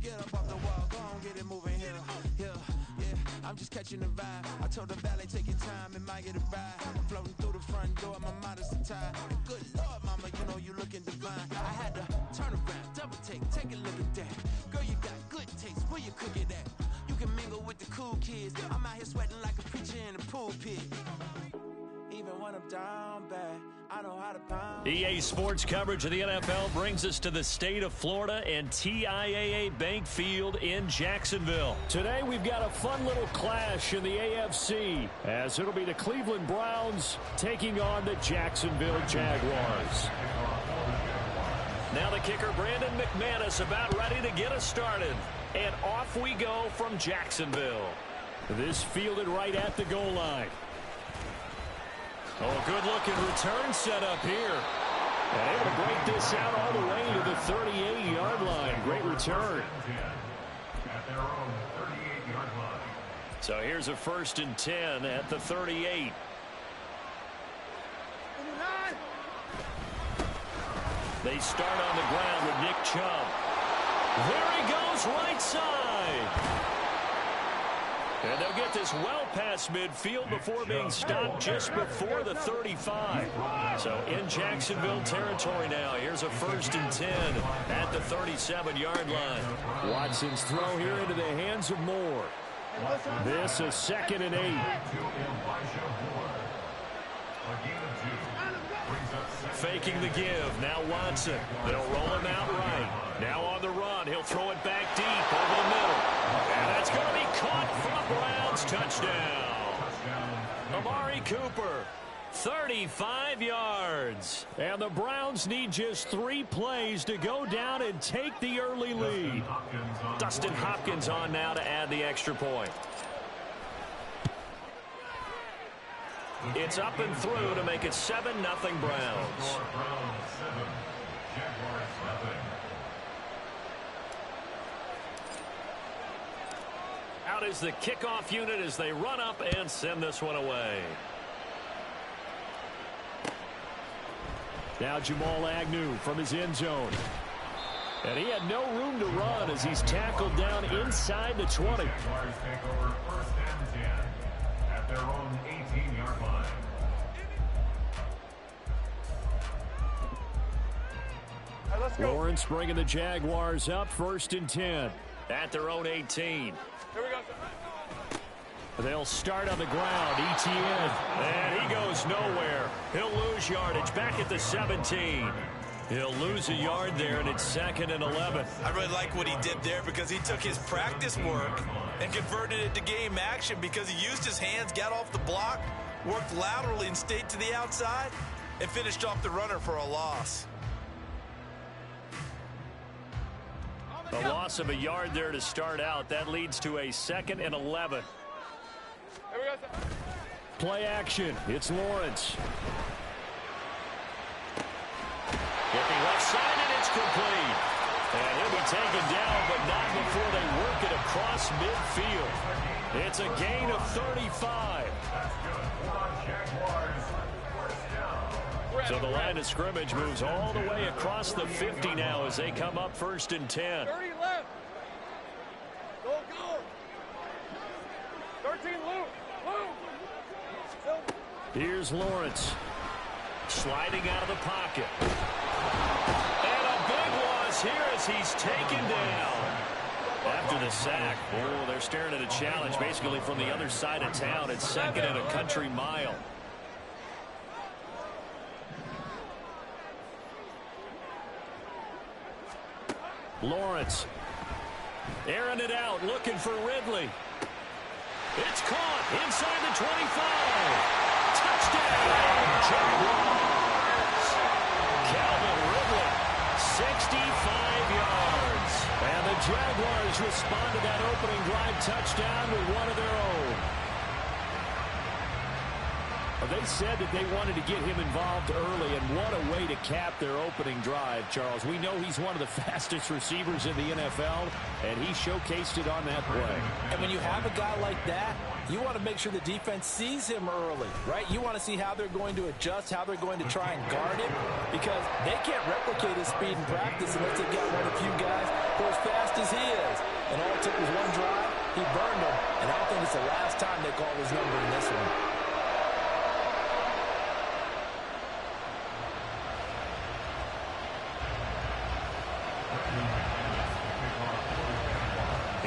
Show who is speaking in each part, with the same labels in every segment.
Speaker 1: get up off the wall, go on, get it moving here. I'm just catching the vibe. I told the valet, take your time, it might get a ride. I'm floating through the front door, my modesty tie. Good Lord, mama, you know you looking divine. I had to turn around, double take a look at that. Girl, you got good taste, where you cook it at? You can mingle with the cool kids. I'm out here sweating like a preacher in a pool pit. Even when I'm down bad, I know how to pound.
Speaker 2: EA Sports coverage of the NFL brings us to the state of Florida and TIAA Bank Field in Jacksonville. Today we've got a fun little clash in the AFC, as it'll be the Cleveland Browns taking on the Jacksonville Jaguars. Now the kicker, Brandon McManus, about ready to get us started. And off we go from Jacksonville. This fielded right at the goal line. Oh, good-looking return set up here. And able to break this out all the way to the 38-yard line. Great return.
Speaker 3: At their own 38-yard line.
Speaker 2: So here's a 1st and 10 at the 38. They start on the ground with Nick Chubb. There he goes, right side. And they'll get this well past midfield before being stopped just before the 35. So in Jacksonville territory now. Here's a 1st and 10 at the 37-yard line. Watson's throw here into the hands of Moore. This is 2nd and 8. Faking the give. Now Watson. They'll roll him out right. Now on the run. He'll throw it back deep over the middle. And that's going to be caught for a Browns touchdown. Amari Cooper, 35 yards. And the Browns need just 3 plays to go down and take the early lead. Dustin Hopkins on now to add the extra point. It's up and through to make it 7-0 Browns. Out is the kickoff unit as they run up and send this one away. Now Jamal Agnew from his end zone. And he had no room to run as he's tackled down inside the 20.
Speaker 3: Jaguars take over 1st and 10 at their own 18-yard line.
Speaker 2: Lawrence bringing the Jaguars up 1st and 10 at their own 18.
Speaker 4: Here we go.
Speaker 2: They'll start on the ground. ETN. And he goes nowhere. He'll lose yardage back at the 17. He'll lose a yard there, and it's 2nd and 11.
Speaker 5: I really like what he did there because he took his practice work and converted it to game action because he used his hands, got off the block, worked laterally and stayed to the outside, and finished off the runner for a loss.
Speaker 2: A loss of a yard there to start out. That leads to a 2nd and 11.
Speaker 4: Here we go.
Speaker 2: Play action. It's Lawrence. Looking left side, and it's complete. And he'll be taken down, but not before they work it across midfield. It's a gain of 35. So the line of scrimmage moves all the way across the 50 now as they come up 1st and 10.
Speaker 4: 30 left. Go, go. 13 loop.
Speaker 2: Here's Lawrence. Sliding out of the pocket. And a big loss here as he's taken down. After the sack, oh, they're staring at a challenge basically from the other side of town. It's 2nd and a country mile. Lawrence airing it out, looking for Ridley. It's caught inside the 25. Touchdown, Jaguars. Calvin Ridley, 65 yards. And the Jaguars respond to that opening drive touchdown with one of their own. They said that they wanted to get him involved early, and what a way to cap their opening drive, Charles. We know he's one of the fastest receivers in the NFL, and he showcased it on that play.
Speaker 6: And when you have a guy like that, you want to make sure the defense sees him early, right? You want to see how they're going to adjust, how they're going to try and guard him, because they can't replicate his speed in practice unless they've got one of the few guys for as fast as he is. And all it took was one drive. He burned them. And I don't think it's the last time they call his number in this one.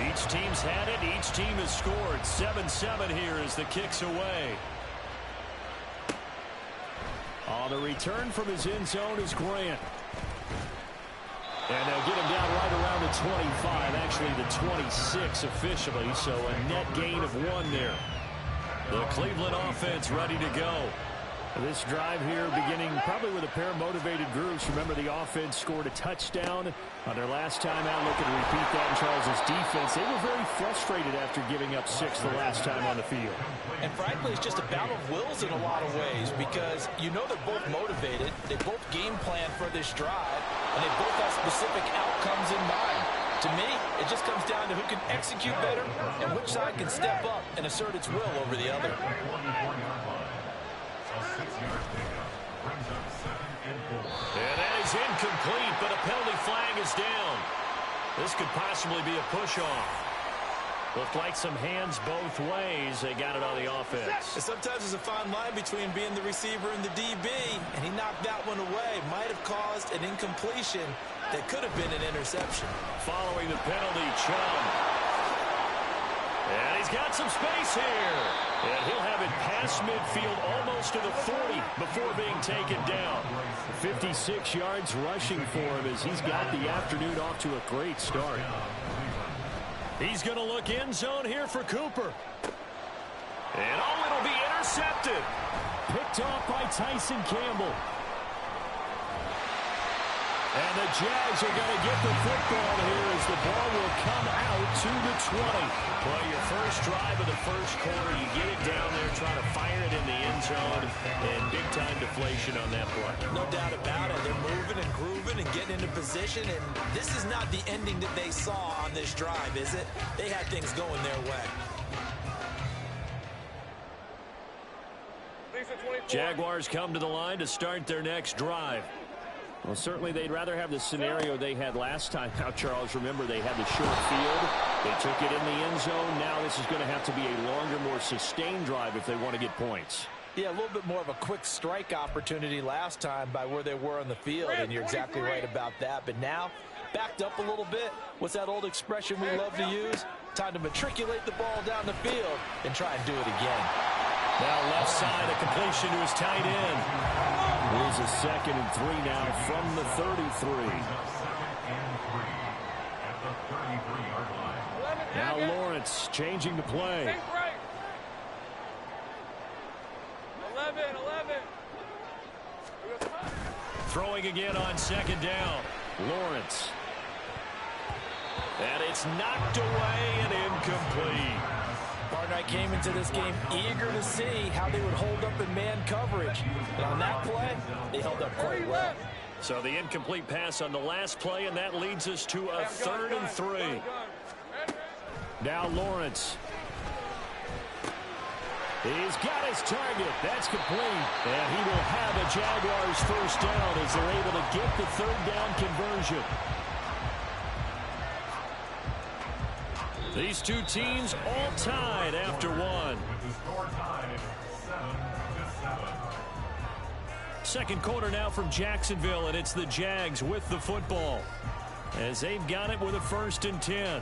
Speaker 2: Each team's had it. Each team has scored. 7-7 here as the kick's away. On the return from his end zone is Grant. And they'll get him down right around the 25, actually the 26 officially, so a net gain of 1 there. The Cleveland offense ready to go. This drive here beginning probably with a pair of motivated groups. Remember, the offense scored a touchdown on their last time out. Looking to repeat that in Charles's defense. They were very frustrated after giving up 6 the last time on the field.
Speaker 6: And frankly, it's just a battle of wills in a lot of ways because you know they're both motivated. They both game plan for this drive, and they both have specific outcomes in mind. To me, it just comes down to who can execute better and which side can step up and assert its will over the other.
Speaker 2: And that is incomplete, but a penalty flag is down. This could possibly be a push-off. Looked like some hands both ways. They got it on the offense.
Speaker 5: And sometimes there's a fine line between being the receiver and the DB, and he knocked that one away. Might have caused an incompletion that could have been an interception.
Speaker 2: Following the penalty, Chubb. And he's got some space here. And he'll have it past midfield almost to the 40 before being taken down. 56 yards rushing for him as he's got the afternoon off to a great start. He's going to look end zone here for Cooper. And it'll be intercepted. Picked off by Tyson Campbell. And the Jags are going to get the football here as the ball will come out to the 20. Well, your first drive of the first quarter, you get it down there, try to fire it in the end zone, and big-time deflation on that play.
Speaker 5: No doubt about it. They're moving and grooving and getting into position, and this is not the ending that they saw on this drive, is it? They had things going their way.
Speaker 2: Jaguars come to the line to start their next drive. Well, certainly they'd rather have the scenario they had last time. Now, Charles, remember, they had the short field. They took it in the end zone. Now this is going to have to be a longer, more sustained drive if they want to get points.
Speaker 6: Yeah, a little bit more of a quick strike opportunity last time by where they were on the field, and you're exactly right about that. But now, backed up a little bit. What's that old expression we love to use? Time to matriculate the ball down the field and try and do it again.
Speaker 2: Now left side, a completion to his tight end. Here's a 2nd and 3 now from the 33. Now Lawrence changing the play.
Speaker 4: 11.
Speaker 2: Throwing again on 2nd down. Lawrence. And it's knocked away and incomplete.
Speaker 6: Partner, I came into this game eager to see how they would hold up in man coverage. But on that play, they held up quite well.
Speaker 2: So the incomplete pass on the last play, and that leads us to a 3rd and 3. Now Lawrence. He's got his target. That's complete. And he will have a Jaguars first down as they're able to get the 3rd down conversion. These two teams all tied after 1. Second quarter now from Jacksonville, and it's the Jags with the football as they've got it with a 1st and 10.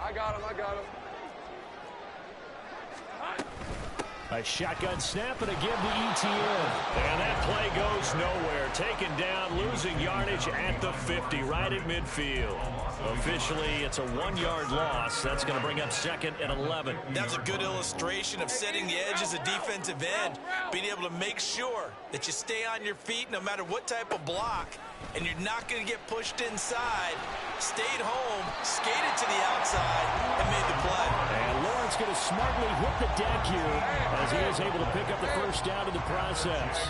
Speaker 4: I got him.
Speaker 2: A shotgun snap and a give to ETN. And that play goes nowhere. Taken down, losing yardage at the 50, right at midfield. Officially, it's a 1-yard loss. That's going to bring up 2nd and 11.
Speaker 5: That's a good illustration of setting the edge as a defensive end, being able to make sure that you stay on your feet no matter what type of block, and you're not going to get pushed inside. Stayed home, skated to the outside, and made the play.
Speaker 2: And Lawrence going to smartly hit the deck here as he is able to pick up the first down in the process.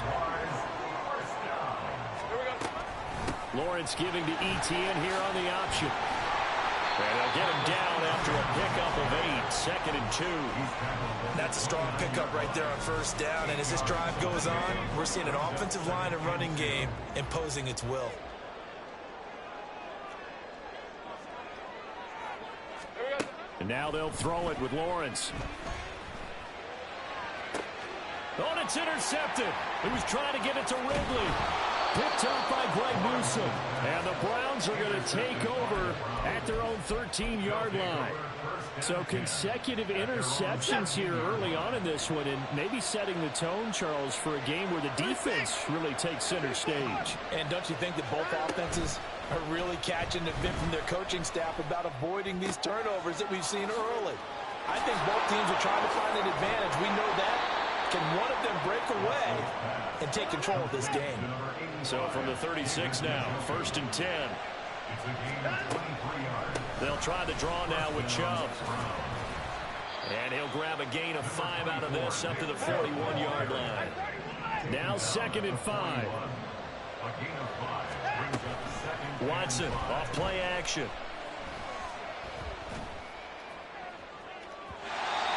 Speaker 2: Lawrence giving to ETN here on the option. And they'll get him down after a pickup of 8, 2nd and 2.
Speaker 5: That's a strong pickup right there on first down. And as this drive goes on, we're seeing an offensive line and running game imposing its will.
Speaker 2: And now they'll throw it with Lawrence. Oh, and it's intercepted. He was trying to get it to Ridley. Picked up by Greg Newsome. And the Browns are going to take over at their own 13-yard line. So consecutive interceptions here early on in this one, and maybe setting the tone, Charles, for a game where the defense really takes center stage.
Speaker 6: And don't you think that both offenses are really catching the bit from their coaching staff about avoiding these turnovers that we've seen early? I think both teams are trying to find an advantage. We know that. Can one of them break away and take control of this game?
Speaker 2: So from the 36 now, 1st and 10. They'll try to draw now with Chubb. And he'll grab a gain of 5 out of this up to the 41-yard line. Now 2nd and 5. Watson off play action.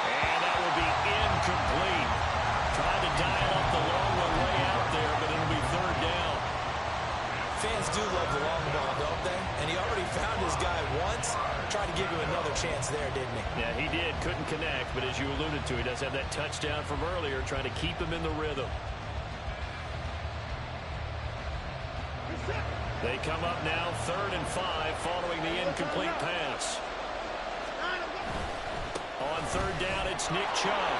Speaker 2: And that will be incomplete. Tried to dial up the long one way out there, but it'll be 3rd down.
Speaker 5: Fans do love the long ball, don't they? And he already found his guy once. Tried to give him another chance there, didn't he?
Speaker 2: Yeah, he did. Couldn't connect, but as you alluded to, he does have that touchdown from earlier, trying to keep him in the rhythm. They come up now 3rd and 5 following the incomplete pass. On 3rd down, it's Nick Chubb.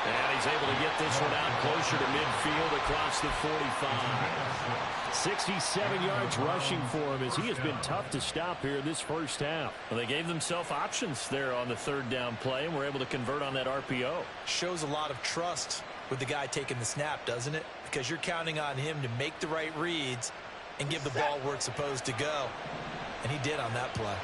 Speaker 2: And he's able to get this one out closer to midfield across the 45. 67 yards rushing for him as he has been tough to stop here in this first half. Well, they gave themselves options there on the 3rd down play and were able to convert on that RPO.
Speaker 5: Shows a lot of trust with the guy taking the snap, doesn't it? Because you're counting on him to make the right reads and give the ball where it's supposed to go. And he did on that play.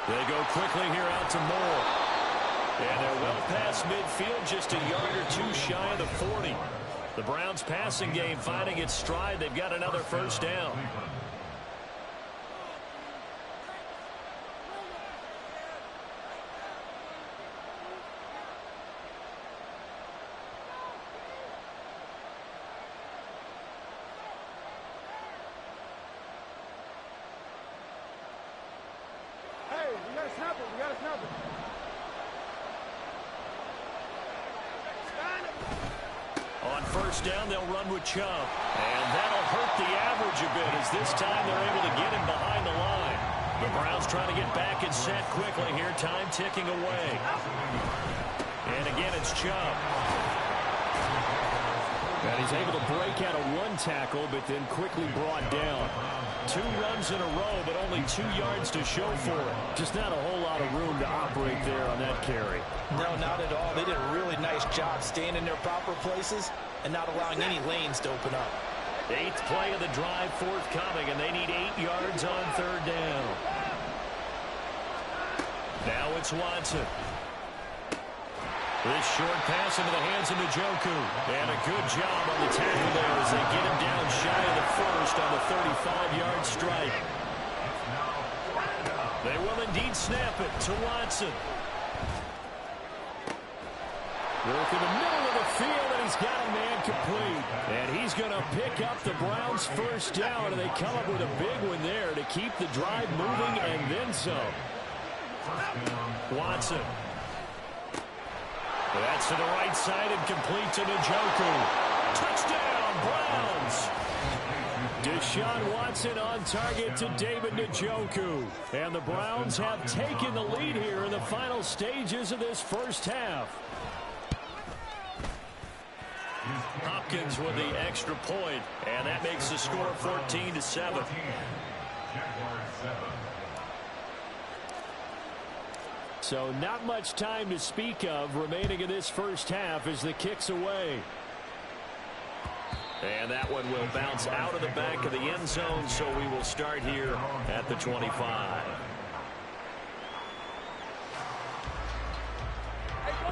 Speaker 2: They go quickly here out to Moore. And they're well past midfield, just a yard or 2 shy of the 40. The Browns passing game finding its stride. They've got another 1st down. On 1st down, they'll run with Chubb. And that'll hurt the average a bit as this time they're able to get him behind the line. The Browns trying to get back and set quickly here. Time ticking away. And again, it's Chubb. And he's able to break out of 1 tackle, but then quickly brought down. 2 runs in a row, but only 2 yards to show for it. Just not a whole lot of room to operate there on that carry.
Speaker 6: No, not at all. They did a really nice job staying in their proper places and not allowing any lanes to open up.
Speaker 2: 8th play of the drive forthcoming, and they need 8 yards on 3rd down. Now it's Watson. This short pass into the hands of Njoku. And a good job on the tackle there as they get him down shy of the 1st on the 35-yard strike. They will indeed snap it to Watson. Work in the middle of the field, and he's got a man complete. And he's going to pick up the Browns' 1st down, and they come up with a big one there to keep the drive moving and then some. Watson. That's to the right side and complete to Njoku. Touchdown, Browns! Deshaun Watson on target to David Njoku. And the Browns have taken the lead here in the final stages of this first half. Hopkins with the extra point, and that makes the score 14-7. So not much time to speak of remaining in this first half as the kick's away. And that one will bounce out of the back of the end zone, so we will start here at the 25.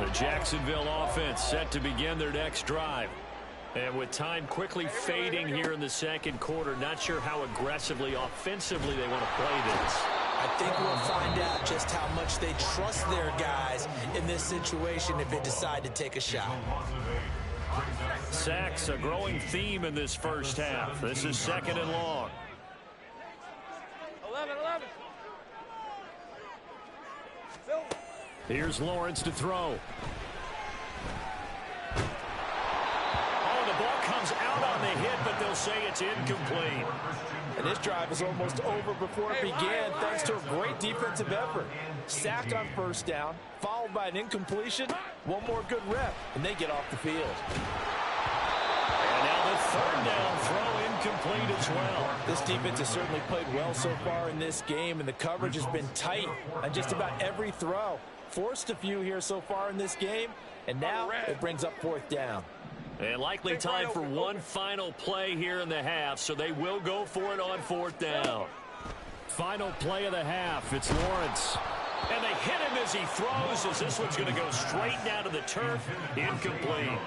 Speaker 2: The Jacksonville offense set to begin their next drive. And with time quickly fading here in the second quarter, not sure how aggressively, offensively they want to play this.
Speaker 6: I think we'll find out just how much they trust their guys in this situation if they decide to take a shot.
Speaker 2: Sacks, a growing theme in this first half. This is 2nd and long.
Speaker 4: 11.
Speaker 2: Here's Lawrence to throw. Oh, the ball comes out on the hit, but they'll say it's incomplete.
Speaker 6: And this drive is almost over before it began thanks to a great defensive effort. Sack on first down, followed by an incompletion. One more good rep, and they get off the field.
Speaker 2: And now the 3rd down throw incomplete as well.
Speaker 6: This defense has certainly played well so far in this game, and the coverage has been tight on just about every throw. Forced a few here so far in this game, and now it brings up 4th down.
Speaker 2: And likely time for one final play here in the half, so they will go for it on 4th down. Final play of the half, it's Lawrence. And they hit him as he throws, as this one's going to go straight down to the turf, incomplete.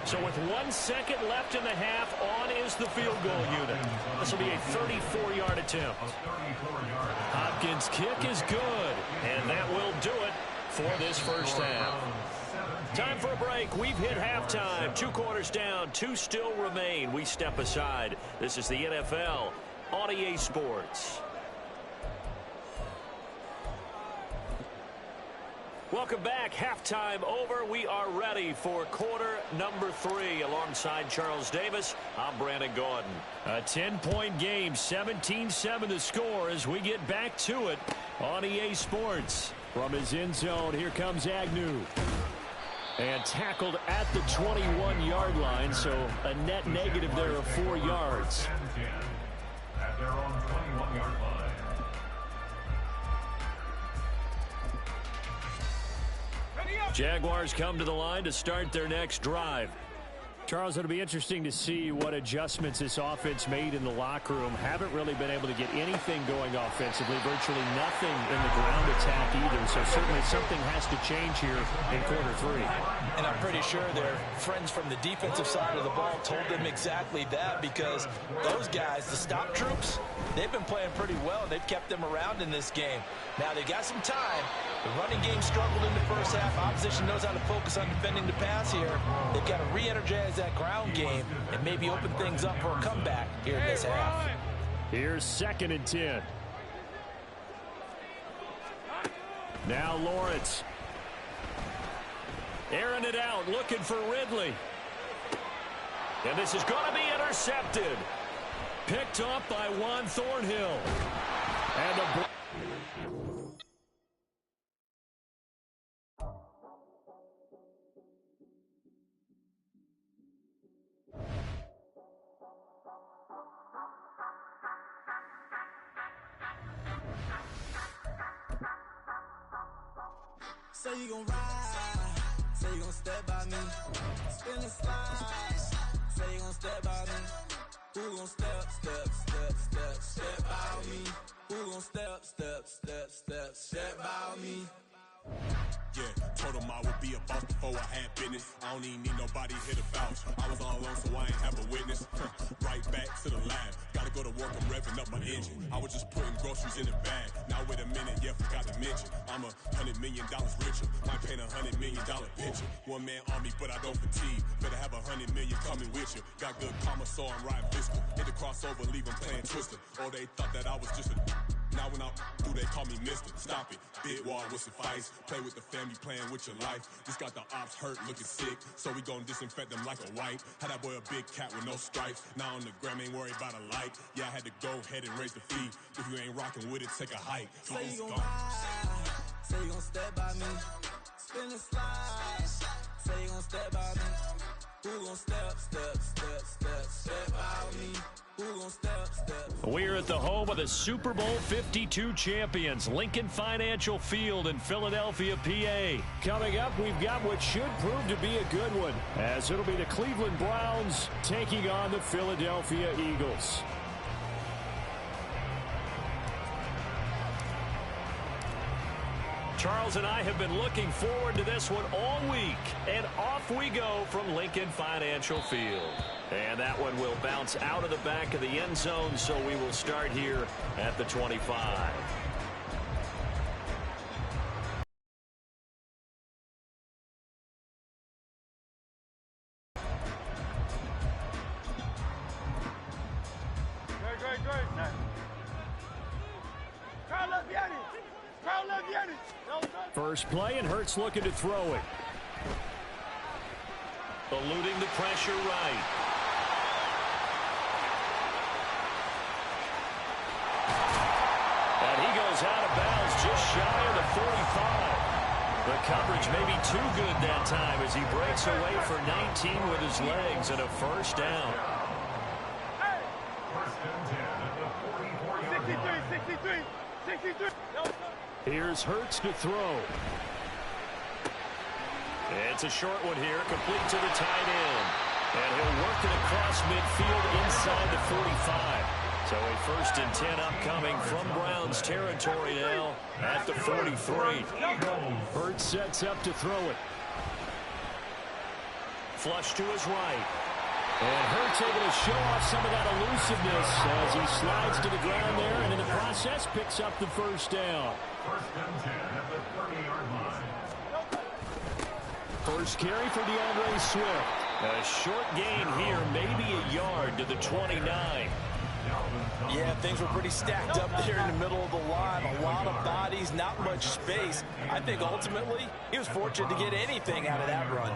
Speaker 2: So with 1 second left in the half, on is the field goal unit. This will be a 34-yard attempt. Hopkins' kick is good, and that will do it for this first half. Time for a break. We've hit halftime. 2 quarters down, 2 still remain. We step aside. This is the NFL on EA Sports. Welcome back. Halftime over. We are ready for quarter number 3. Alongside Charles Davis, I'm Brandon Gordon. A 10-point game, 17-7 the score as we get back to it on EA Sports. From his end zone, here comes Agnew. And tackled at the 21-yard line, so a net negative there of 4 yards.
Speaker 3: At their own 21-yard line.
Speaker 2: Jaguars come to the line to start their next drive. Charles, it'll be interesting to see what adjustments this offense made in the locker room. Haven't really been able to get anything going offensively, virtually nothing in the ground attack either. So certainly something has to change here in quarter 3.
Speaker 6: And I'm pretty sure their friends from the defensive side of the ball told them exactly that, because those guys, the stop troops, they've been playing pretty well. They've kept them around in this game. Now they got some time. The running game struggled in the first half. Opposition knows how to focus on defending the pass here. They've got to re-energize that ground game and maybe open things up for a comeback here in this half.
Speaker 2: Here's 2nd and 10. Now Lawrence. Airing it out, looking for Ridley. And this is going to be intercepted. Picked up by Juan Thornhill. And a...
Speaker 1: Say you gon' ride, say you gon' step by me, spin and slide, say you gon' step by me, who gon' step by me, who gon' step by me.
Speaker 7: Yeah, told him I would be a boss before I had business. I don't even need nobody here to vouch. I was all alone, so I ain't have a witness. Right back to the lab. Gotta go to work, I'm revving up my engine. I was just putting groceries in the bag. Now wait a minute, yeah, forgot to mention. I'm $100 million richer. Might paint $100 million picture. One man army, but I don't fatigue. Better have $100 million coming with you. Got good karma, so I'm riding fiscal. Hit the crossover, leave them playing Twister. Or they thought that I was just a... Now when I do, they call me mister. Stop it. Big wall would suffice. Play with the family, playing with your life. Just got the ops hurt, looking sick. So we gon' disinfect them like a wipe. Had that boy a big cat with no stripes. Now on the gram, ain't worried about a light. Yeah, I had to go ahead and raise the fee. If you ain't rocking with it, take a hike.
Speaker 1: Say you gon' ride, say you gon' step by me. Spin and slide, say you gon' step by me. Who gon' step by me? Who gon' step?
Speaker 2: We're at the home of the Super Bowl 52 champions, Lincoln Financial Field in Philadelphia, PA. Coming up, we've got what should prove to be a good one, as it'll be the Cleveland Browns taking on the Philadelphia Eagles. Charles and I have been looking forward to this one all week. And off we go from Lincoln Financial Field. And that one will bounce out of the back of the end zone, so we will start here at the 25. First play, and Hurts looking to throw it. Eluding the pressure right. And he goes out of bounds just shy of the 45. The coverage may be too good that time as he breaks away for 19 with his legs and a first down.
Speaker 4: 63.
Speaker 2: Here's Hurts to throw. It's a short one here, complete to the tight end. And he'll work it across midfield inside the 45. So a 1st and 10 upcoming from Browns territory now at the 43. Hurts sets up to throw it. Flush to his right. And Hurts able to show off some of that elusiveness as he slides to the ground there, and in the process picks up the first down.
Speaker 3: 1st and 10 at the 30-yard line.
Speaker 2: First carry for DeAndre Swift. A short gain here, maybe a yard to the 29.
Speaker 6: Yeah, things were pretty stacked up there in the middle of the line. A lot of bodies, not much space. I think ultimately he was fortunate to get anything out of that run.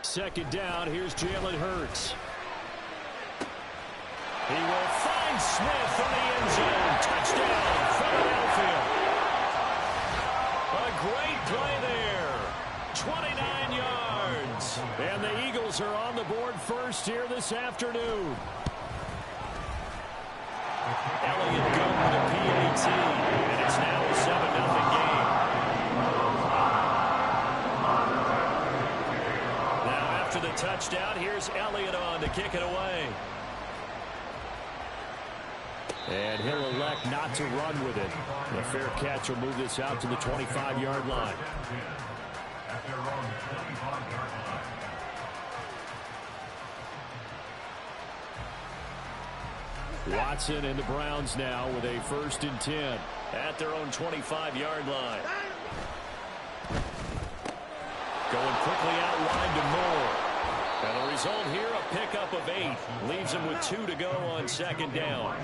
Speaker 2: Second down, here's Jalen Hurts. He will find Smith in the end zone. Touchdown, Philadelphia. A great play there. 29 yards. And the Eagles are on the board first here this afternoon. Elliott got with a PAT, and it's now a 7-0 game. Now after the touchdown, here's Elliott on to kick it away. And he'll elect not to run with it. The fair catch will move this out to the 25-yard line.
Speaker 3: At their own 25-yard line.
Speaker 2: Watson and the Browns now with a 1st and 10 at their own 25-yard line. Going quickly out wide to Moore. And the result here, a pickup of 8. Leaves him with 2 to go on 2nd down.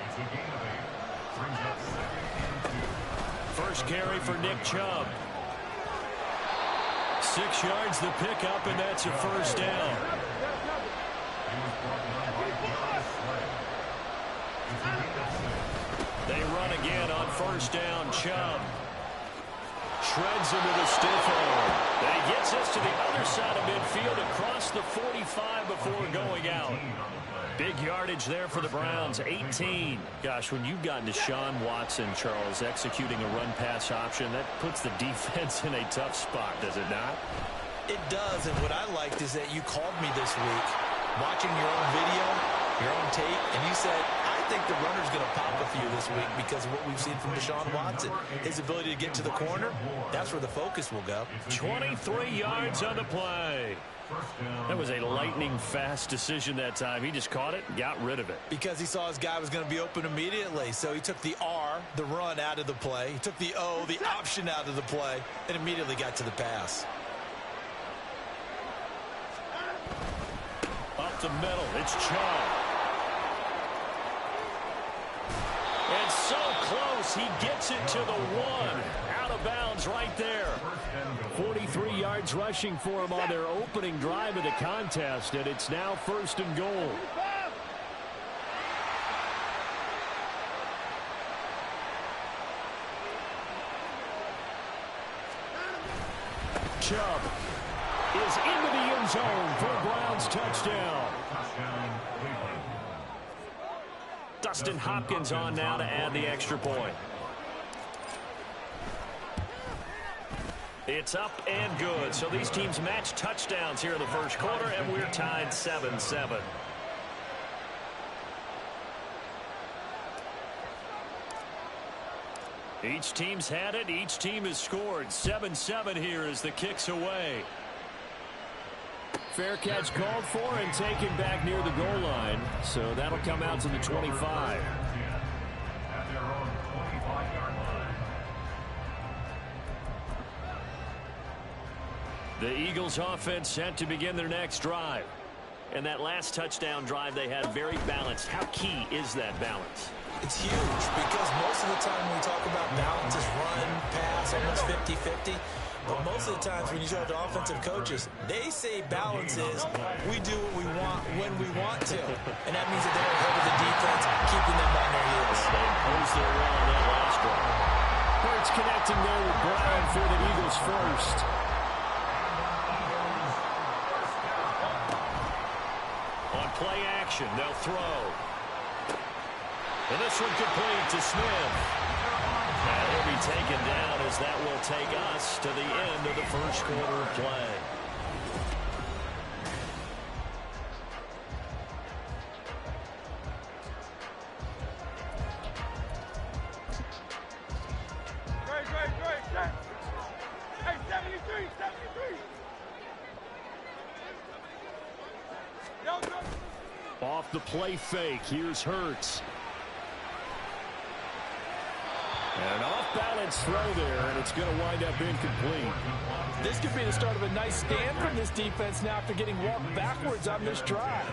Speaker 3: It's a gain of 8. Brings up 2nd and 2.
Speaker 2: First carry for Nick Chubb. 6 yards the pickup, and that's a first down. They run again on 1st down. Chubb shreds him with a stiff arm. And he gets us to the other side of midfield across the 45 before going out. Big yardage there for the Browns, 18. Gosh, when you've gotten Deshaun Watson, Charles, executing a run-pass option, that puts the defense in a tough spot, does it not?
Speaker 6: It does, and what I liked is that you called me this week, watching your own video, your own tape, and you said, I think the runner's going to pop a few this week because of what we've seen from Deshaun Watson. His ability to get to the corner, that's where the focus will go.
Speaker 2: 23 yards on the play. That was a lightning-fast decision that time. He just caught it and got rid of it.
Speaker 6: Because he saw his guy was going to be open immediately. So he took the R, the run, out of the play. He took the O, the option, out of the play, and immediately got to the pass.
Speaker 2: Up the middle, it's Chubb. And so close, he gets it to the 1. Out of bounds right there. 43 yards rushing for him on their opening drive of the contest, and it's now 1st and goal. Chubb is into the end zone for a Browns touchdown. Dustin Hopkins on now to add the extra point. It's up and good. So these teams match touchdowns here in the first quarter, and we're tied 7-7. Each team's had it. Each team has scored. 7-7 here as the kick's away. Fair catch called for and taken back near the goal line. So that'll come out to the 25.
Speaker 3: At their own 25-yard line.
Speaker 2: The Eagles offense set to begin their next drive. And that last touchdown drive they had very balanced. How key is that balance?
Speaker 6: It's huge because most of the time when we talk about balance is run, pass, almost 50-50. But most of the times when you talk to offensive coaches, they say balance is we do what we want when we want to. And that means that they're ahead of the defense, keeping them on their heels.
Speaker 2: They imposed their will on that last one. Hurts connecting there with Brown for the Eagles first. On play action, they'll throw. And this one complete to Smith. And he'll be taken down as that will take us to the end of the first quarter of play.
Speaker 4: Great. Hey, 73.
Speaker 2: Off the play fake, here's Hurts. And an off-balance throw there, and it's going to wind up incomplete.
Speaker 6: This could be the start of a nice stand from this defense now after getting walked backwards on this drive.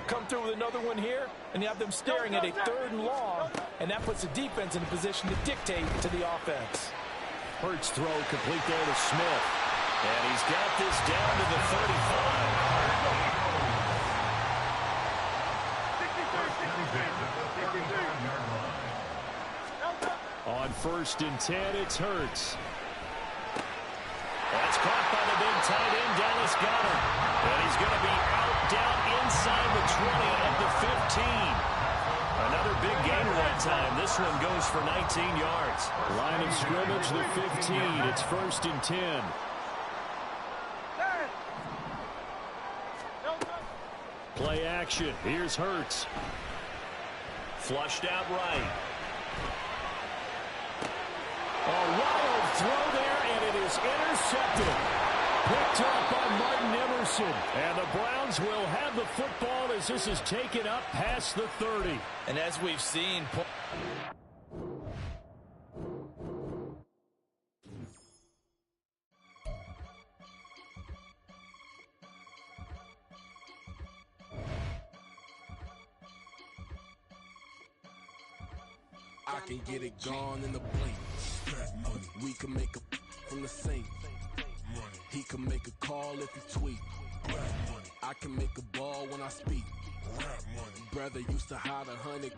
Speaker 6: Come through with another one here, and you have them staring at a 3rd and long, and that puts the defense in a position to dictate to the offense.
Speaker 2: Hurts throw complete there to Smith. And he's got this down to the 35. On 1st and 10, it's Hurts. That's caught by the big tight end, Dallas Goedert. And he's going to be out down inside the 20 at the 15. Another big gain that time. This one goes for 19 yards. Line of scrimmage, the 15. It's 1st and 10. Play action. Here's Hurts. Flushed out right. A wild throw there, and it is intercepted. Picked up by Martin Emerson. And the Browns will have the football as this is taken up past the 30.
Speaker 6: And as we've seen...
Speaker 7: I can get it gone in the blink. Money. We can make a from the sink. Money. He can make a call if he tweet. Money. I can make a ball when I speak. Money. Brother used to hide 100.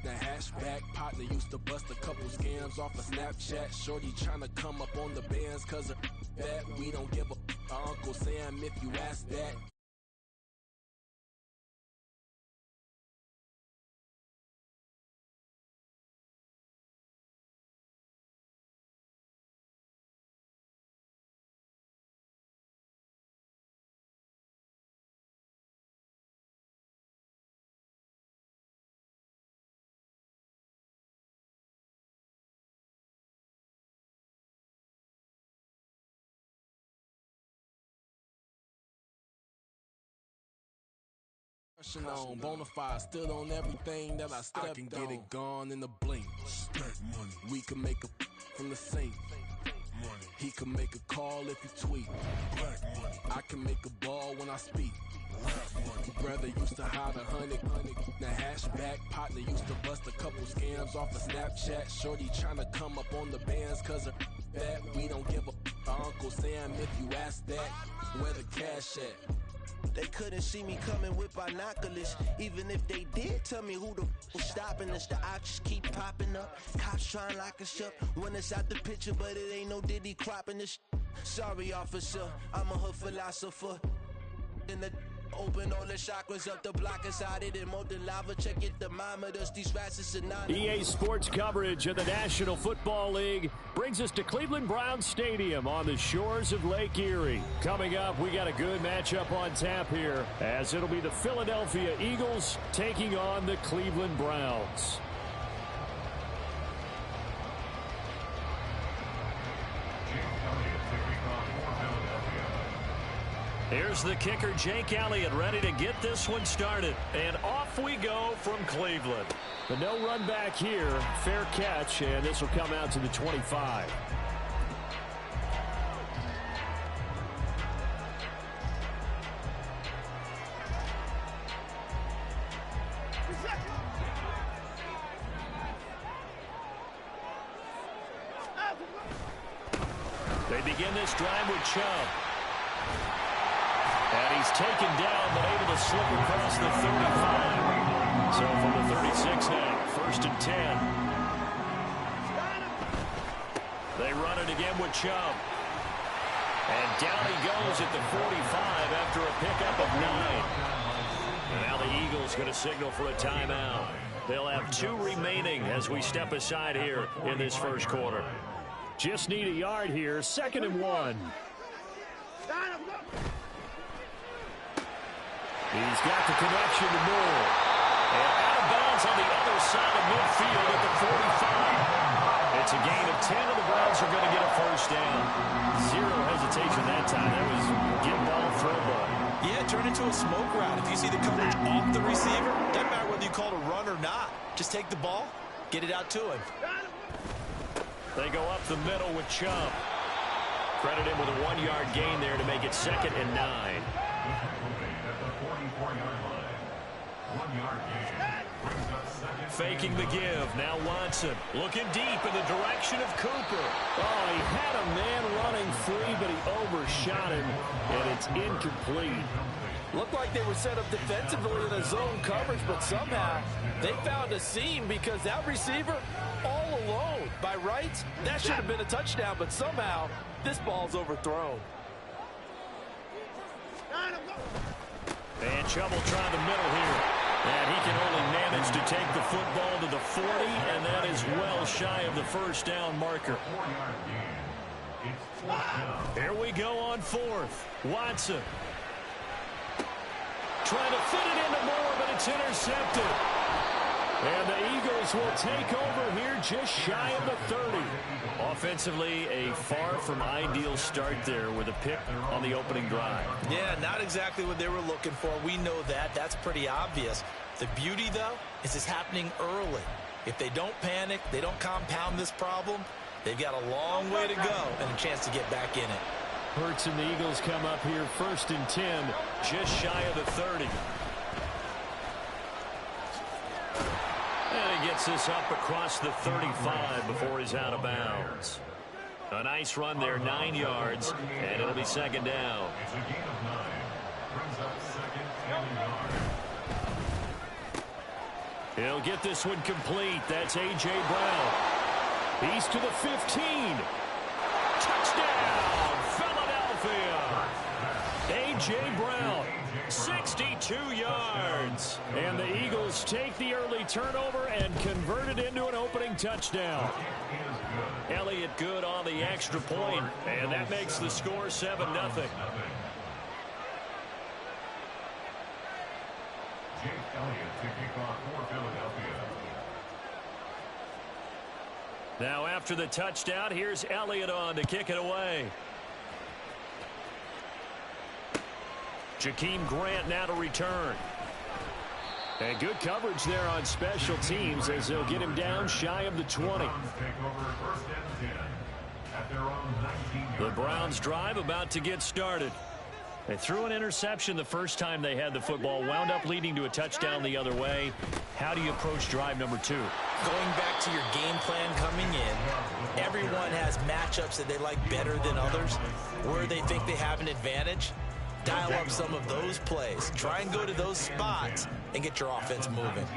Speaker 7: The hashback partner used to bust a couple scams off of Snapchat. Shorty tryna come up on the bands cause of that. We don't give a Uncle Sam if you ask that. On bonafide, stood on everything that I stepped on. I can get it gone in the blink. Money. We can make a from the sink. Money. He can make a call if he tweet. Money. I can make a ball when I speak. Money. Brother used to hide 100. The hashback partner used to bust a couple scams off of Snapchat. Shorty tryna come up on the bands cause of that. We don't give a Uncle Sam if you ask that. Where the cash at?
Speaker 1: They couldn't see me coming with binoculars. Even if they did, tell me who the was stopping us. The options keep popping up. Cops trying to lock us up when it's out the picture, but it ain't no Diddy cropping this. Sorry, officer, I'm a hood philosopher. In the open all the chakras up the block inside it and molten lava. Check it, thermometers. These rats is anonymous.
Speaker 2: EA Sports coverage of the National Football League brings us to Cleveland Browns Stadium on the shores of Lake Erie. Coming up, we got a good matchup on tap here as it'll be the Philadelphia Eagles taking on the Cleveland Browns. Here's the kicker, Jake Elliott, ready to get this one started. And off we go from Cleveland.
Speaker 8: But no run back here. Fair catch, and this will come out to the 25.
Speaker 2: They begin this drive with Chubb. And he's taken down, but able to slip across the 35. So from the 36 now, 1st and 10. They run it again with Chubb. And down he goes at the 45 after a pickup of 9. And now the Eagles going to signal for a timeout. They'll have 2 remaining as we step aside here in this first quarter.
Speaker 8: Just need a yard here, 2nd and 1.
Speaker 2: He's got the connection to Moore. And out of bounds on the other side of midfield at the 45. It's a gain of 10, and the Browns are going to get a first down. 0 hesitation that time. That was get ball, throw ball.
Speaker 6: Yeah, it turned into a smoke route. If you see the coverage off the receiver, doesn't matter whether you call it a run or not. Just take the ball, get it out to him.
Speaker 2: They go up the middle with Chubb. Credit him with a 1-yard gain there to make it 2nd and 9. Faking the give. Now Watson looking deep in the direction of Cooper.
Speaker 8: Oh, he had a man running free, but he overshot him, and it's incomplete.
Speaker 6: Looked like they were set up defensively in a zone coverage, but somehow they found a seam because that receiver all alone. By rights, that should have been a touchdown, but somehow this ball's overthrown.
Speaker 2: And Chubb will try the middle here. And he can only manage to take the football to the 40, and that is well shy of the first down marker. Here we go on 4th. Watson. Trying to fit it into Moore, but it's intercepted. And the Eagles will take over here just shy of the 30. Offensively, a far from ideal start there with a pick on the opening drive.
Speaker 6: Yeah, not exactly what they were looking for. We know that. That's pretty obvious. The beauty, though, is it's happening early. If they don't panic, they don't compound this problem, they've got a long way to go and a chance to get back in it.
Speaker 8: Hurts and the Eagles come up here 1st and 10,
Speaker 2: just shy of the 30. And he gets this up across the 35 before he's out of bounds. A nice run there, 9 yards, and it'll be 2nd down.
Speaker 3: It's a gain of 9. Brings up 2nd and yard.
Speaker 2: He'll get this one complete. That's A.J. Brown. He's to the 15. Touchdown, Philadelphia. A.J. Brown, 62 yards.
Speaker 8: And the Eagles take the early turnover and convert it into an opening touchdown.
Speaker 2: Elliott good on the extra point, and that makes the score 7-0.
Speaker 3: Jake Elliott to kick off for Philadelphia.
Speaker 2: Now after the touchdown, here's Elliott on to kick it away. Jakeem Grant now to return.
Speaker 8: And good coverage there on special teams as they'll get him down shy of the 20.
Speaker 2: The Browns drive about to get started. They threw an interception the first time they had the football, wound up leading to a touchdown the other way. How do you approach drive number 2?
Speaker 6: Going back to your game plan coming in, everyone has matchups that they like better than others, where they think they have an advantage. Dial up some of those plays. Try and go to those spots and get your offense moving.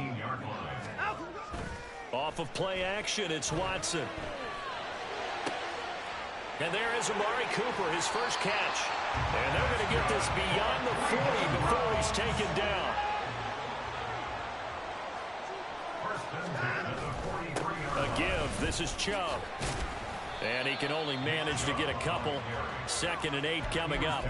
Speaker 2: Off of play action, it's Watson. And there is Amari Cooper, his first catch. And they're going to get this beyond the 40 before he's taken down. A give. This is Chubb. And he can only manage to get a couple. 2nd and 8 coming up.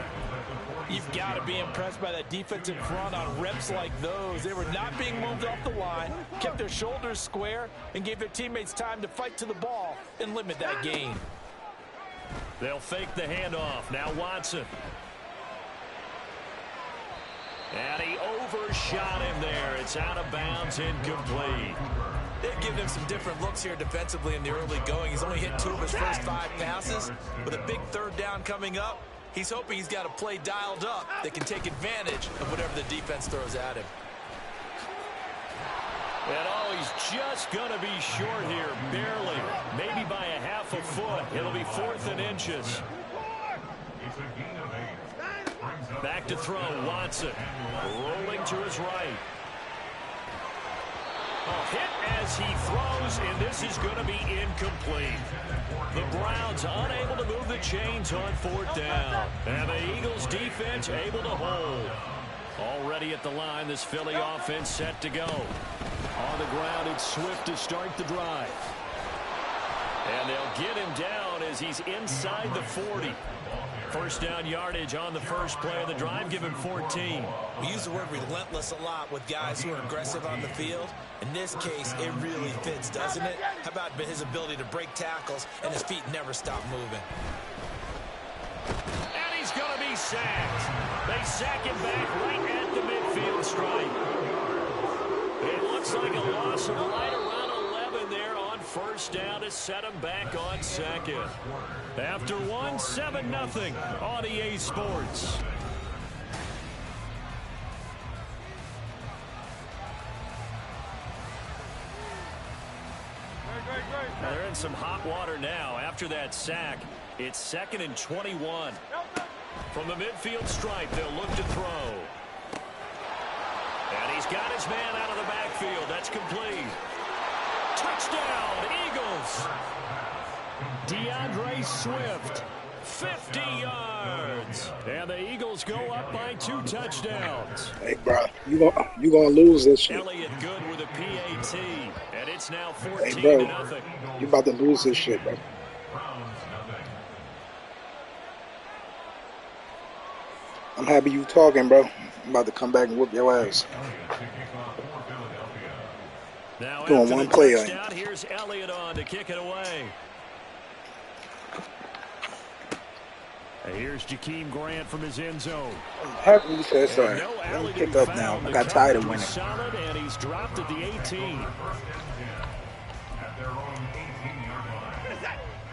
Speaker 6: You've got to be impressed by that defensive front on reps like those. They were not being moved off the line, kept their shoulders square, and gave their teammates time to fight to the ball and limit that gain.
Speaker 2: They'll fake the handoff. Now Watson. And he overshot him there. It's out of bounds, incomplete.
Speaker 5: They've given him some different looks here defensively in the early going. He's only hit 2 of his first 5 passes. With a big 3rd down coming up, he's hoping he's got a play dialed up that can take advantage of whatever the defense throws at him.
Speaker 2: And he's just going to be short here, barely. Maybe by a half a foot. It'll be 4th and inches. Back to throw, Watson. Rolling to his right. Hit as he throws, and this is going to be incomplete. The Browns unable to move the chains on 4th down. And the Eagles defense able to hold. Already at the line, this Philly offense set to go. On the ground, it's Swift to start the drive. And they'll get him down as he's inside the 40. First down yardage on the first play of the drive. Give him 14.
Speaker 5: We use the word relentless a lot with guys who are aggressive on the field. In this case, it really fits, doesn't it? How about his ability to break tackles and his feet never stop moving?
Speaker 2: And he's going to be sacked. They sack him back right at the midfield stripe. It looks like a loss of right around 11 there on first down to set him back on second. After 7-0 on EA Sports. Well, they're in some hot water now. After that sack, it's 2nd and 21. From the midfield stripe, they'll look to throw. And he's got his man out of the backfield. That's complete. Touchdown, Eagles. DeAndre Swift, 50 yards. And the Eagles go up by 2 touchdowns.
Speaker 9: Hey, bro, you gonna lose this shit.
Speaker 2: Elliott good with a PAT. And it's now 14-0.
Speaker 9: Hey, bro, you about to lose this shit, bro. I'm happy you talking, bro. I'm about to come back and whoop your ass.
Speaker 2: Now
Speaker 9: doing one play on you.
Speaker 2: Here's Elliott on to kick it away. And here's Jakeem Grant from his end zone.
Speaker 9: I'm happy you said sorry. Let me pick up now. I got tired of winning.
Speaker 2: Solid, and he's dropped at the 18.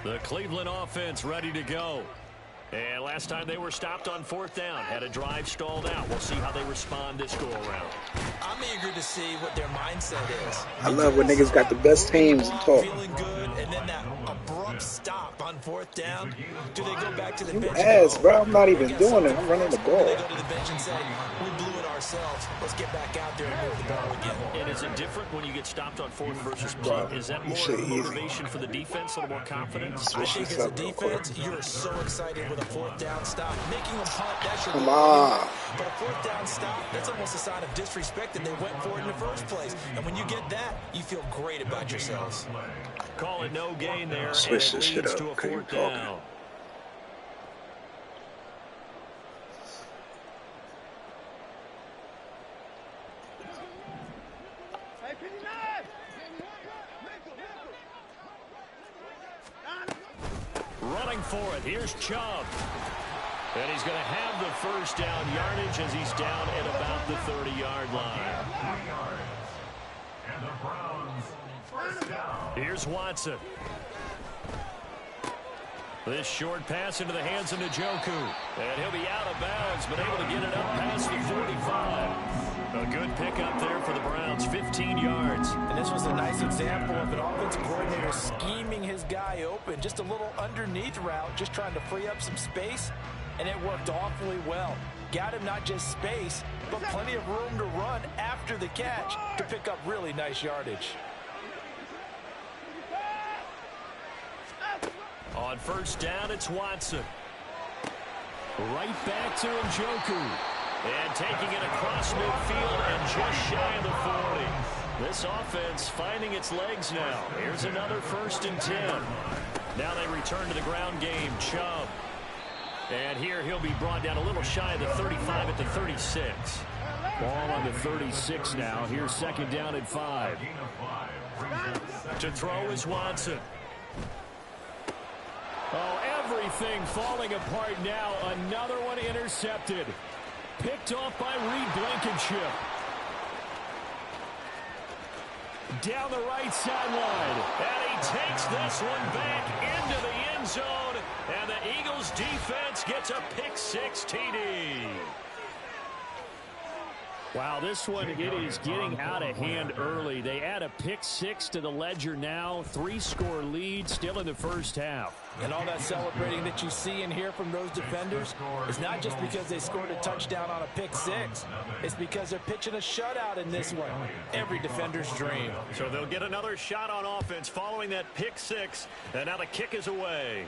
Speaker 2: The Cleveland offense ready to go. And last time they were stopped on 4th down, had a drive stalled out. We'll see how they respond this go-around.
Speaker 5: I'm eager to see what their mindset is.
Speaker 9: I love when niggas got the best teams and talk.
Speaker 5: Feeling good, and then that abrupt stop on 4th down. Do they go back to the bench?
Speaker 9: Ass, bro. I'm not even doing it. I'm running the ball.
Speaker 5: They go to the bench and say, we blew it ourselves. Let's get back out there and move the ball again.
Speaker 2: And is it different when you get stopped on 4th versus punt? Is that more of a motivation for the defense, a little more confidence?
Speaker 5: I think as a defense, you're so excited with a 4th down stop. Making them punt, that's your
Speaker 9: Come
Speaker 5: goal.
Speaker 9: on.
Speaker 5: But a 4th down stop, that's almost a sign of disrespect that they went for it in the first place. And when you get that, you feel great about yourselves.
Speaker 2: Call it no gain there,
Speaker 9: Switch
Speaker 2: and
Speaker 9: this
Speaker 2: it
Speaker 9: shit
Speaker 2: leads
Speaker 9: up.
Speaker 2: to a
Speaker 9: Okay,
Speaker 2: 4th down. Running for it, here's Chubb. And he's going to have the first down yardage as he's down at about the 30-yard line.
Speaker 3: And the Browns first down.
Speaker 2: Here's Watson. This short pass into the hands of Njoku. And he'll be out of bounds, but able to get it up past the 45. A good pickup there for the Browns, 15 yards.
Speaker 6: And this was a nice example of an offensive coordinator scheming his guy open. Just a little underneath route, just trying to free up some space. And it worked awfully well. Got him not just space, but plenty of room to run after the catch to pick up really nice yardage.
Speaker 2: On first down, it's Watson. Right back to Njoku. And taking it across midfield and just shy of the 40. This offense finding its legs now. Here's another 1st and 10. Now they return to the ground game. Chubb. And here he'll be brought down a little shy of the 35 at the 36. Ball on the 36 now. Here's 2nd down and 5. To throw is Watson. Oh, everything falling apart now. Another one intercepted. Picked off by Reed Blankenship. Down the right sideline. And he takes this one back into the end zone. And the Eagles defense gets a pick six TD. Wow, this one, it is getting out of hand early. They add a pick six to the ledger now. 3-score lead still in the first half.
Speaker 6: And all that celebrating that you see and hear from those defenders is not just because they scored a touchdown on a pick six. It's because they're pitching a shutout in this one. Every defender's dream.
Speaker 2: So they'll get another shot on offense following that pick six. And now the kick is away.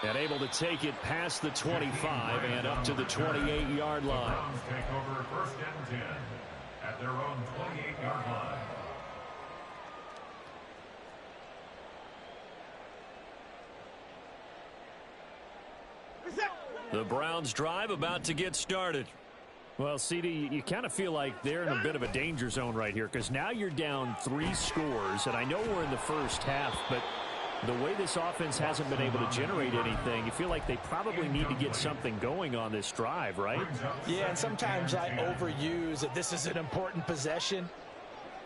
Speaker 2: And able to take it past the 25 and up to the 28-yard line.
Speaker 3: Browns take over 1st and 10 at their own 28-yard line.
Speaker 2: The Browns drive about to get started. Well, CD, you kind of feel like they're in a bit of a danger zone right here because now you're down 3 scores, and I know we're in the first half, but the way this offense hasn't been able to generate anything, you feel like they probably need to get something going on this drive, right?
Speaker 6: Yeah, and sometimes I overuse that this is an important possession.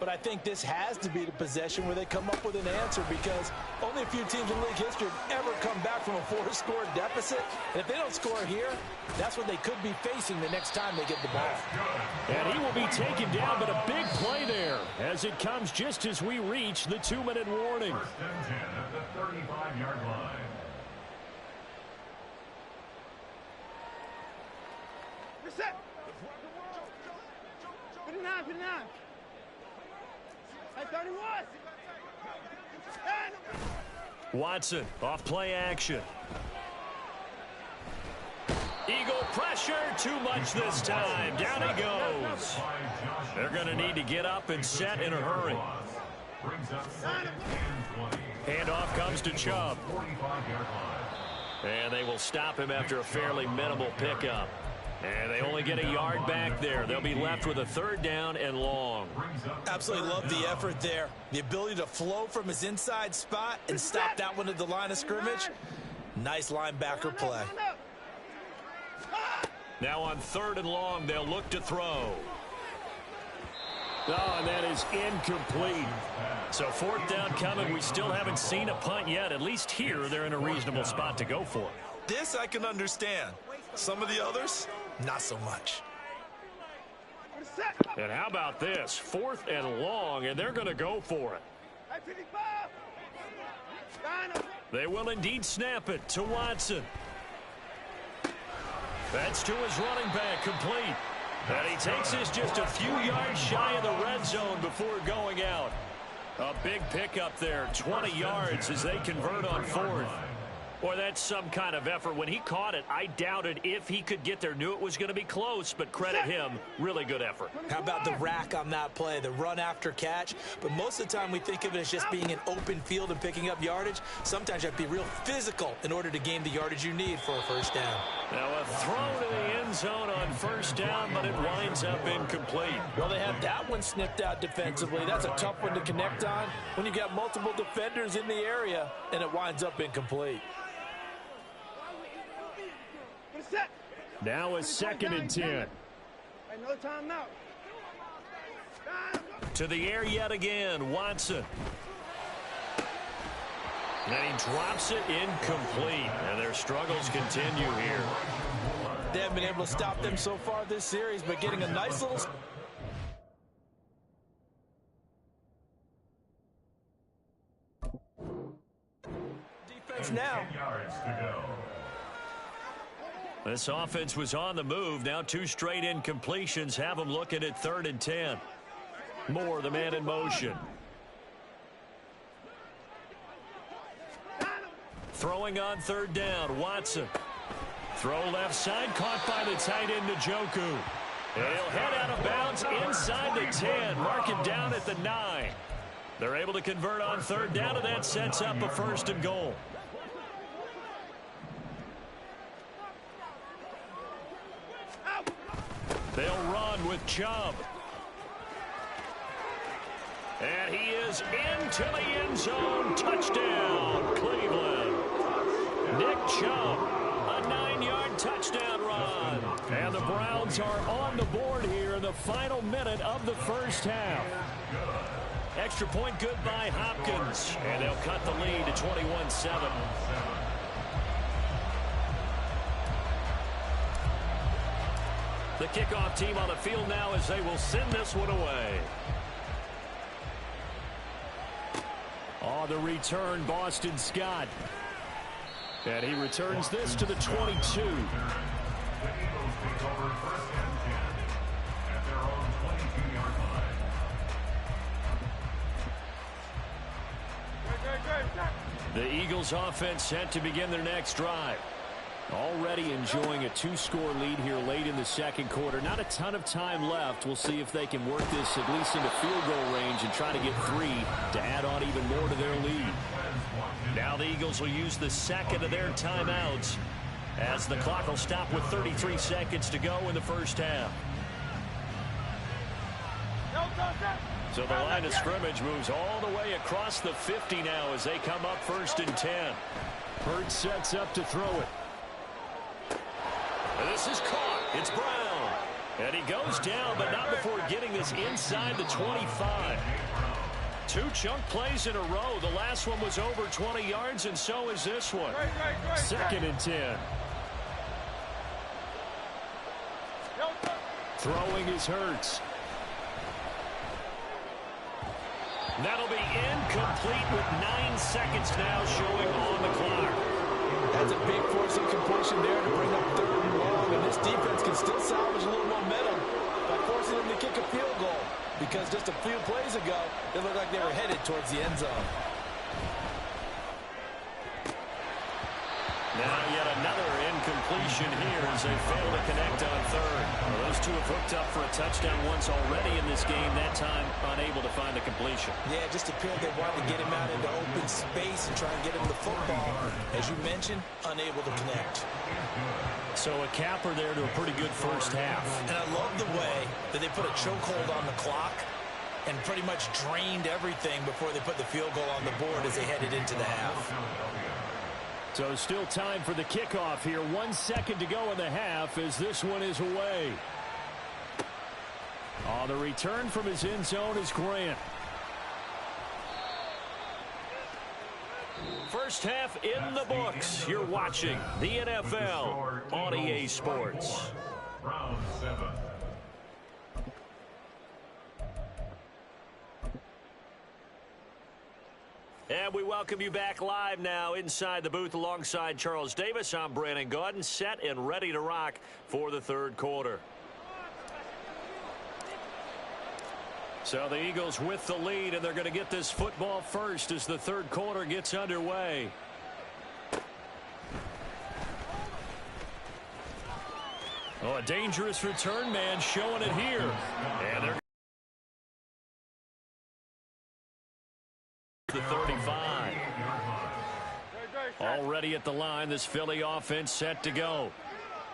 Speaker 6: But I think this has to be the possession where they come up with an answer because only a few teams in league history have ever come back from a 4-score deficit. And if they don't score here, that's what they could be facing the next time they get the ball.
Speaker 2: And he will be taken down, but a big play there as it comes just as we reach the 2-minute warning.
Speaker 3: 1st and 10 at the 35-yard line.
Speaker 4: Reset. 59, 59. Hey, 31.
Speaker 2: Watson off play action. Eagle pressure, too much this time. Down he goes. They're going to need to get up and set in a hurry. Handoff comes to Chubb. And they will stop him after a fairly minimal pickup. And they only get a yard back there. They'll be left with a 3rd down and long.
Speaker 6: Absolutely love the effort there. The ability to flow from his inside spot and stop that one at the line of scrimmage. Nice linebacker play.
Speaker 2: Now on 3rd and long, they'll look to throw. Oh, and that is incomplete. So 4th down coming. We still haven't seen a punt yet. At least here, they're in a reasonable spot to go for.
Speaker 5: This I can understand. Some of the others, not so much.
Speaker 2: And how about this? 4th and long, and they're going to go for it. They will indeed snap it to Watson. That's to his running back, complete. And he takes this just a few yards shy of the red zone before going out. A big pickup there, 20 yards as they convert on 4th. Boy, that's some kind of effort. When he caught it, I doubted if he could get there. Knew it was going to be close, but credit him. Really good effort.
Speaker 6: How about the rack on that play, the run after catch? But most of the time we think of it as just being an open field and picking up yardage. Sometimes you have to be real physical in order to gain the yardage you need for a 1st down.
Speaker 2: Now a throw to the end zone on 1st down, but it winds up incomplete.
Speaker 6: Well, they have that one snipped out defensively. That's a tough one to connect on when you got multiple defenders in the area, and it winds up incomplete.
Speaker 2: Now a 2nd and 10.
Speaker 4: No time now.
Speaker 2: To the air yet again, Watson. And he drops it incomplete, and their struggles continue here.
Speaker 6: They haven't been able to stop them so far this series, but getting a nice little... defense now.
Speaker 3: Yards to go.
Speaker 2: This offense was on the move. Now 2 straight incompletions have them looking at 3rd and 10. Moore, the man in motion. Throwing on 3rd down, Watson. Throw left side, caught by the tight end, Njoku. And he'll head out of bounds inside the 10. Mark it down at the 9. They're able to convert on 3rd down, and that sets up a 1st and goal. They'll run with Chubb. And he is into the end zone. Touchdown, Cleveland. Nick Chubb, a 9-yard touchdown run. And the Browns are on the board here in the final minute of the first half. Extra point good by Hopkins. And they'll cut the lead to 21-7. The kickoff team on the field now as they will send this one away. On the return, Boston Scott. And he returns this to the 22. The Eagles offense set to begin their next drive. Already enjoying a 2-score lead here late in the second quarter. Not a ton of time left. We'll see if they can work this at least into field goal range and try to get 3 to add on even more to their lead. Now the Eagles will use the second of their timeouts as the clock will stop with 33 seconds to go in the first half. So the line of scrimmage moves all the way across the 50 now as they come up 1st and 10. Hurts sets up to throw it. And this is caught. It's Brown. And he goes down, but not before getting this inside the 25. 2 chunk plays in a row. The last one was over 20 yards, and so is this one. 2nd and 10. Throwing is Hurts. That'll be incomplete with 9 seconds now showing on the clock.
Speaker 6: That's a big force incompletion there to bring up 3rd and long, and this defense can still salvage a little momentum by forcing them to kick a field goal, because just a few plays ago, they looked like they were headed towards the end zone.
Speaker 2: Now yet another incompletion here as they fail to connect on 3rd. Well, those two have hooked up for a touchdown once already in this game, that time unable to find the completion.
Speaker 6: Yeah, it just appeared they wanted to get him out into open space and try and get him the football. As you mentioned, unable to connect.
Speaker 2: So a capper there to a pretty good first half.
Speaker 6: And I love the way that they put a chokehold on the clock and pretty much drained everything before they put the field goal on the board as they headed into the half.
Speaker 2: So still time for the kickoff here. 1 second to go in the half as this one is away. On the return from his end zone is Grant. First half in the books. You're watching the NFL on EA Sports.
Speaker 3: Round 7.
Speaker 2: And we welcome you back live now inside the booth alongside Charles Davis. I'm Brandon Gaudin, set and ready to rock for the 3rd quarter. So the Eagles with the lead, and they're going to get this football first as the 3rd quarter gets underway. Oh, a dangerous return man showing it here. And they're the 35. Already at the line, this Philly offense set to go.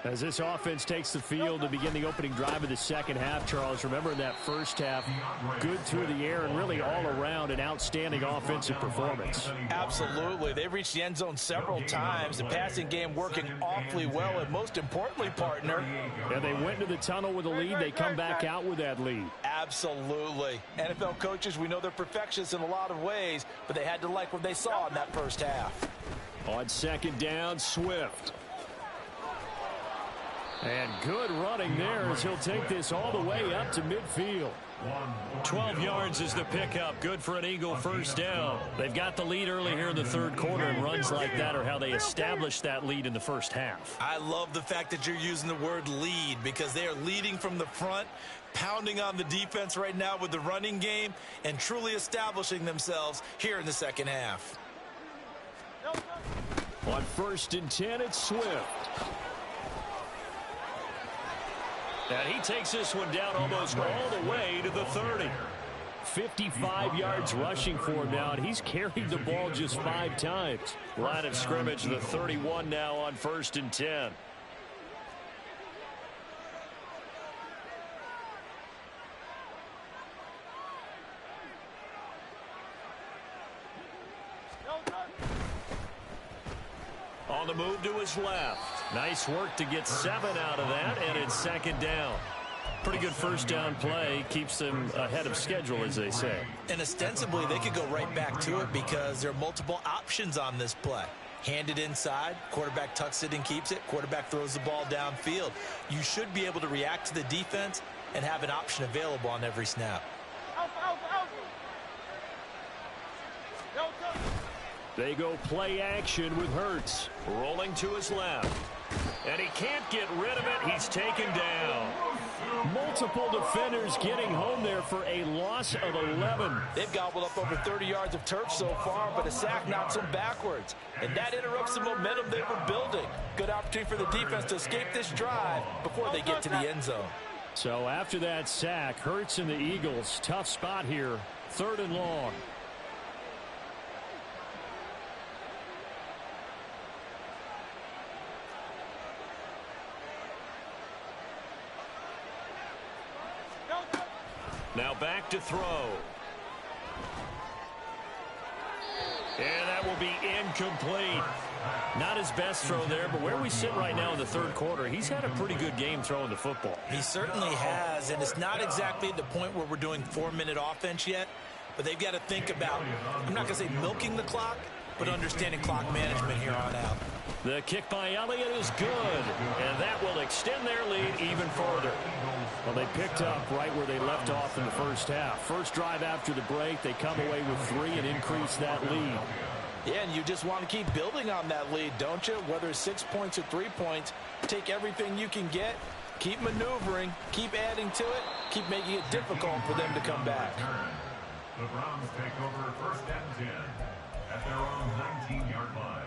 Speaker 2: As this offense takes the field to begin the opening drive of the second half, Charles, remember in that first half, good through the air and really all around an outstanding offensive performance.
Speaker 6: Absolutely. They've reached the end zone several times. The passing game working awfully well, and most importantly, partner.
Speaker 2: And they went into the tunnel with a lead. They come back out with that lead.
Speaker 6: Absolutely. NFL coaches, we know they're perfectionists in a lot of ways, but they had to like what they saw in that first half.
Speaker 2: On 2nd down, Swift. And good running there as he'll take this all the way up to midfield. 12 yards is the pickup. Good for an Eagle first down. They've got the lead early here in the 3rd quarter, and runs like that are how they established that lead in the first half.
Speaker 6: I love the fact that you're using the word lead, because they are leading from the front, pounding on the defense right now with the running game, and truly establishing themselves here in the second half.
Speaker 2: On 1st and 10, it's Swift. And he takes this one down almost all the way to the 30. 55 yards rushing for him now, and he's carried the ball just 5 times. Line of scrimmage, the 31 now on 1st and 10. the move to his left. Nice work to get 7 out of that, and it's second down. Pretty good first down play. Keeps them ahead of schedule, as they say.
Speaker 6: And ostensibly, they could go right back to it because there are multiple options on this play. Hand it inside, quarterback tucks it and keeps it, quarterback throws the ball downfield. You should be able to react to the defense and have an option available on every snap.
Speaker 2: They go play action with Hurts. Rolling to his left. And he can't get rid of it. He's taken down. Multiple defenders getting home there for a loss of 11.
Speaker 6: They've gobbled up over 30 yards of turf so far, but a sack knocks them backwards. And that interrupts the momentum they were building. Good opportunity for the defense to escape this drive before they get to the end zone.
Speaker 2: So after that sack, Hurts and the Eagles, tough spot here. 3rd and long. Now back to throw. And that will be incomplete. Not his best throw there, but where we sit right now in the 3rd quarter, he's had a pretty good game throwing the football.
Speaker 6: He certainly has, and it's not exactly at the point where we're doing 4-minute offense yet, but they've got to think about, I'm not going to say milking the clock, but understanding clock management here on out.
Speaker 2: The kick by Elliott is good, and that will extend their lead even further. Well, they picked up right where they left off in the first half. First drive after the break, they come away with 3 and increase that lead.
Speaker 6: Yeah, and you just want to keep building on that lead, don't you? Whether it's 6 points or 3 points, take everything you can get, keep maneuvering, keep adding to it, keep making it difficult for them to come back.
Speaker 3: The Browns take over 1st and 10 at their own 19-yard line.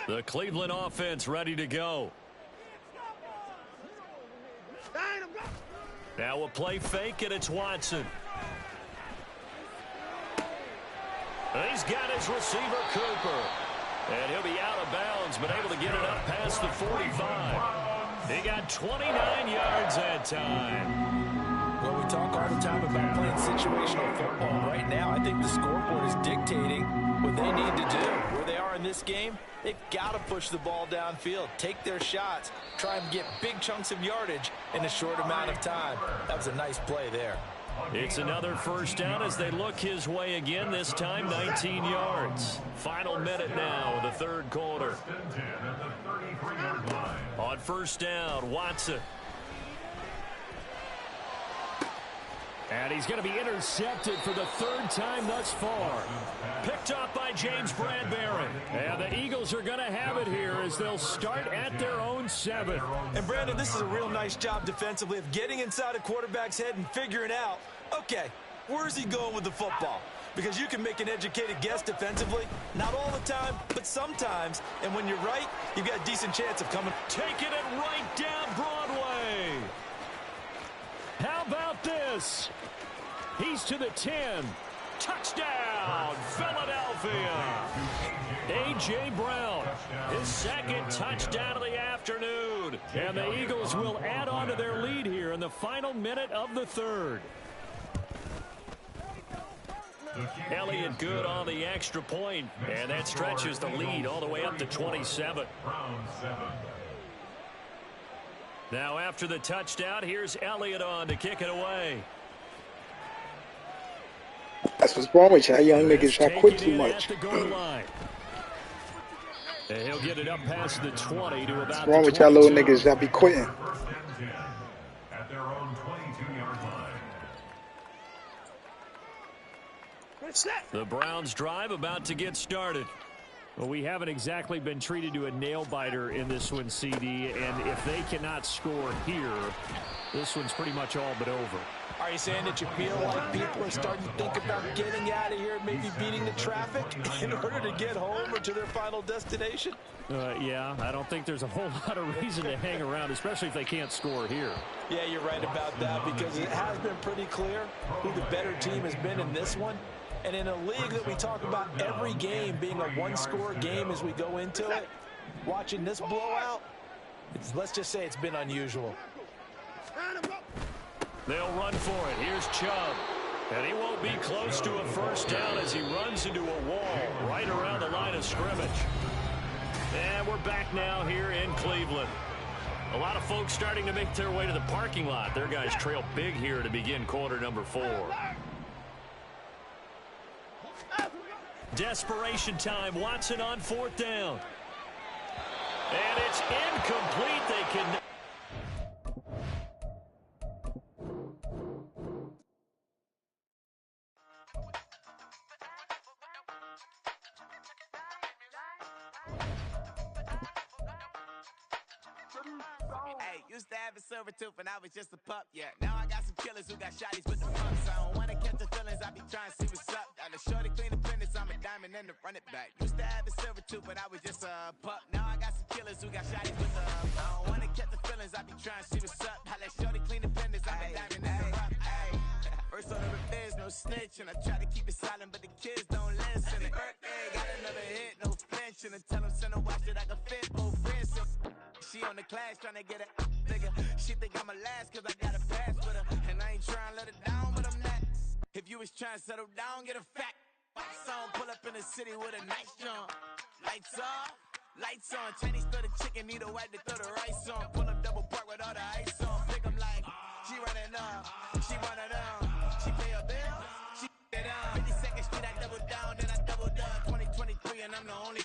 Speaker 2: The Cleveland offense ready to go. Now a play fake, and it's Watson. He's got his receiver, Cooper. And he'll be out of bounds, but able to get it up past the 45. He got 29 yards that time.
Speaker 6: Well, we talk all the time about playing situational football. Right now, I think the scoreboard is dictating what they need to do. Where they are in this game, they've got to push the ball downfield, take their shots, try and get big chunks of yardage in a short amount of time. That was a nice play there.
Speaker 2: It's another first down as they look his way again, this time 19 yards. Final minute now of the 3rd quarter. On first down, Watson. And he's going to be intercepted for the 3rd time thus far. Picked up by James Bradbury. And the Eagles are going to have it here as they'll start at their own 7.
Speaker 5: And Brandon, this is a real nice job defensively of getting inside a quarterback's head and figuring out, okay, where's he going with the football? Because you can make an educated guess defensively, not all the time, but sometimes. And when you're right, you've got a decent chance of coming.
Speaker 2: Taking it right down Broadway. How about this? He's to the 10. Touchdown, Philadelphia. A.J. Brown, his 2nd touchdown of the afternoon. And the Eagles will add on to their lead here in the final minute of the 3rd. Elliott good on the extra point, and that stretches the lead all the way up to 27. Now after the touchdown, here's Elliott on to kick it away.
Speaker 9: That's what's wrong with y'all young niggas. Y'all quit too much.
Speaker 2: And he'll get it up past the 20 to about
Speaker 9: what's wrong with y'all little niggas? Y'all be quitting.
Speaker 3: At their own 22-yard line.
Speaker 2: The Browns drive about to get started. Well, we haven't exactly been treated to a nail-biter in this one, CD, and if they cannot score here, this one's pretty much all but over.
Speaker 6: Are you saying that you feel like people are starting to think about getting out of here, maybe beating the traffic in order to get home or to their final destination?
Speaker 2: Yeah, I don't think there's a whole lot of reason to hang around, especially if they can't score here.
Speaker 6: Yeah, you're right about that, because it has been pretty clear who the better team has been in this one. And in a league that we talk about every game being a one-score game as we go into it, watching this blowout, let's just say it's been unusual.
Speaker 2: They'll run for it. Here's Chubb. And he won't be close to a first down as he runs into a wall right around the line of scrimmage. And we're back now here in Cleveland. A lot of folks starting to make their way to the parking lot. Their guys trail big here to begin quarter number 4. Desperation time. Watson on 4th down. And it's incomplete. They can...
Speaker 1: Hey, used to have a silver tooth and I was just a pup, yeah. Now I got some killers who got shotties with the pumps. I don't wanna catch the feelings, I be trying to see what's up. Got a shorty clean the fitness, I'm a diamond and to run it back. Used to have a silver tooth, but I was just a pup. Now I got some killers who got shotties with the I don't wanna catch the feelings, I be trying to see what's up. I let shorty clean the fitness, I'm a diamond and to rough. First order of biz, no snitch, and I try to keep it silent, but the kids don't listen. And birthday, got another hit, no flinch, and I tell them send a watch that I can fit both wrists. She on the class trying to get it nigga. She think I'm a last cause I got a pass with her. And I ain't trying to let her down, but I'm not. If you was trying to settle down, get a fact. Song pull up in the city with a nice jump. Lights off, lights on. Chinese throw the chicken, need a wipe to throw the rice on. Pull up double park with all the ice on. Pick 'em like, she running up, she running up. She pay her bill, she it up. 52nd Street, I double down, then I doubled up. 2023 and I'm the only